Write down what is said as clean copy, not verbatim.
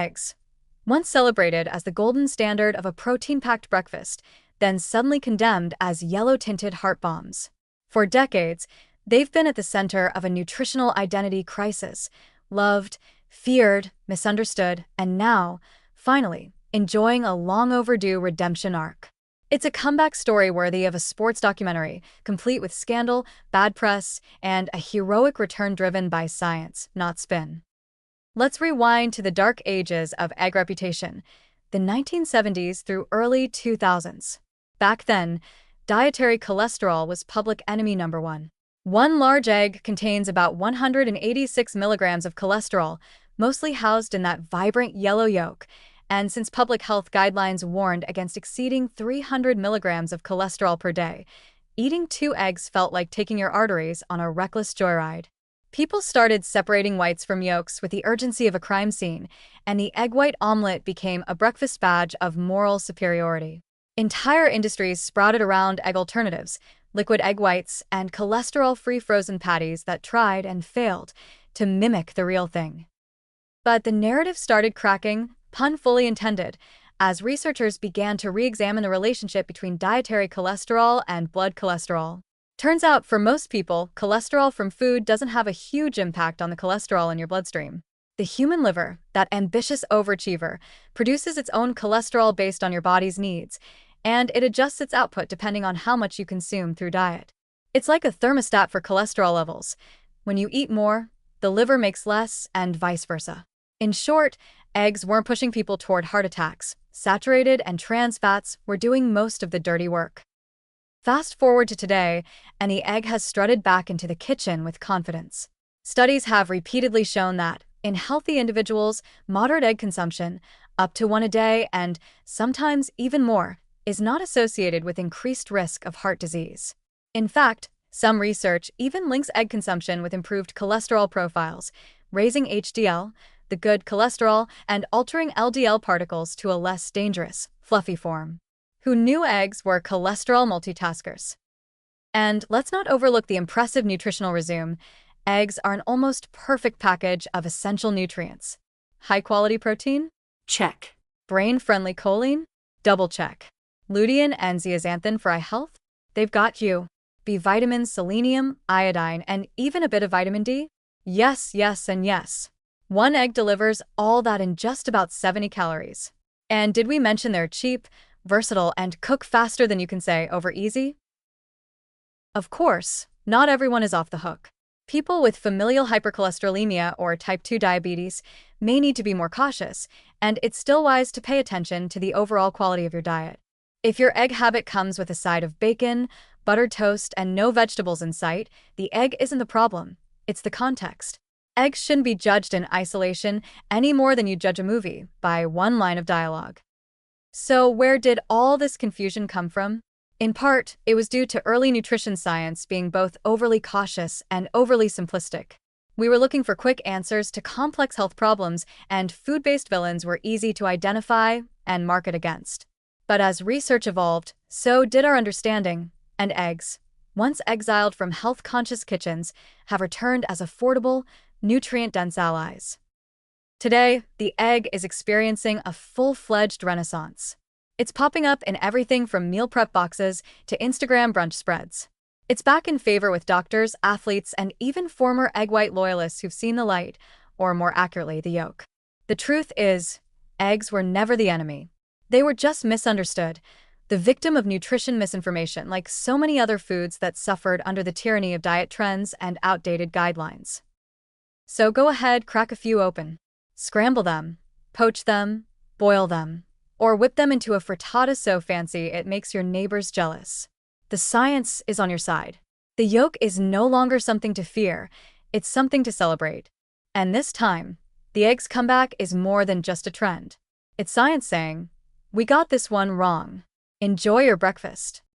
eggs. Once celebrated as the golden standard of a protein-packed breakfast, then suddenly condemned as yellow-tinted heart bombs. For decades, they've been at the center of a nutritional identity crisis, loved, feared, misunderstood, and now, finally, enjoying a long-overdue redemption arc. It's a comeback story worthy of a sports documentary, complete with scandal, bad press, and a heroic return driven by science, not spin. Let's rewind to the dark ages of egg reputation, the 1970s through early 2000s. Back then, dietary cholesterol was public enemy number one. One large egg contains about 186 milligrams of cholesterol, mostly housed in that vibrant yellow yolk, and since public health guidelines warned against exceeding 300 milligrams of cholesterol per day, eating 2 eggs felt like taking your arteries on a reckless joyride. People started separating whites from yolks with the urgency of a crime scene, and the egg white omelet became a breakfast badge of moral superiority. Entire industries sprouted around egg alternatives, liquid egg whites, and cholesterol-free frozen patties that tried and failed to mimic the real thing. But the narrative started cracking, pun fully intended, as researchers began to re-examine the relationship between dietary cholesterol and blood cholesterol. Turns out, for most people, cholesterol from food doesn't have a huge impact on the cholesterol in your bloodstream. The human liver, that ambitious overachiever, produces its own cholesterol based on your body's needs, and it adjusts its output depending on how much you consume through diet. It's like a thermostat for cholesterol levels. When you eat more, the liver makes less, and vice versa. In short, eggs weren't pushing people toward heart attacks. Saturated and trans fats were doing most of the dirty work. Fast forward to today, and the egg has strutted back into the kitchen with confidence. Studies have repeatedly shown that, in healthy individuals, moderate egg consumption, up to 1 a day and sometimes even more, is not associated with increased risk of heart disease. In fact, some research even links egg consumption with improved cholesterol profiles, raising HDL, the good cholesterol, and altering LDL particles to a less dangerous, fluffy form. Who knew eggs were cholesterol multitaskers? And let's not overlook the impressive nutritional resume. Eggs are an almost perfect package of essential nutrients. High-quality protein? Check. Brain-friendly choline? Double check. Lutein and zeaxanthin for eye health? They've got you. B vitamins, selenium, iodine, and even a bit of vitamin D? Yes, yes, and yes. 1 egg delivers all that in just about 70 calories. And did we mention they're cheap, versatile, and cook faster than you can say over easy? Of course, not everyone is off the hook. People with familial hypercholesterolemia or type 2 diabetes may need to be more cautious, and it's still wise to pay attention to the overall quality of your diet. If your egg habit comes with a side of bacon, buttered toast, and no vegetables in sight, the egg isn't the problem, it's the context. Eggs shouldn't be judged in isolation any more than you judge a movie by one line of dialogue. So where did all this confusion come from? In part, it was due to early nutrition science being both overly cautious and overly simplistic. We were looking for quick answers to complex health problems, and food-based villains were easy to identify and market against. But as research evolved, so did our understanding, and eggs, once exiled from health-conscious kitchens, have returned as affordable, nutrient-dense allies. Today, the egg is experiencing a full-fledged renaissance. It's popping up in everything from meal prep boxes to Instagram brunch spreads. It's back in favor with doctors, athletes, and even former egg white loyalists who've seen the light, or more accurately, the yolk. The truth is, eggs were never the enemy. They were just misunderstood, the victim of nutrition misinformation like so many other foods that suffered under the tyranny of diet trends and outdated guidelines. So go ahead, crack a few open. Scramble them, poach them, boil them, or whip them into a frittata so fancy it makes your neighbors jealous. The science is on your side. The yolk is no longer something to fear, it's something to celebrate. And this time, the egg's comeback is more than just a trend. It's science saying, we got this one wrong. Enjoy your breakfast.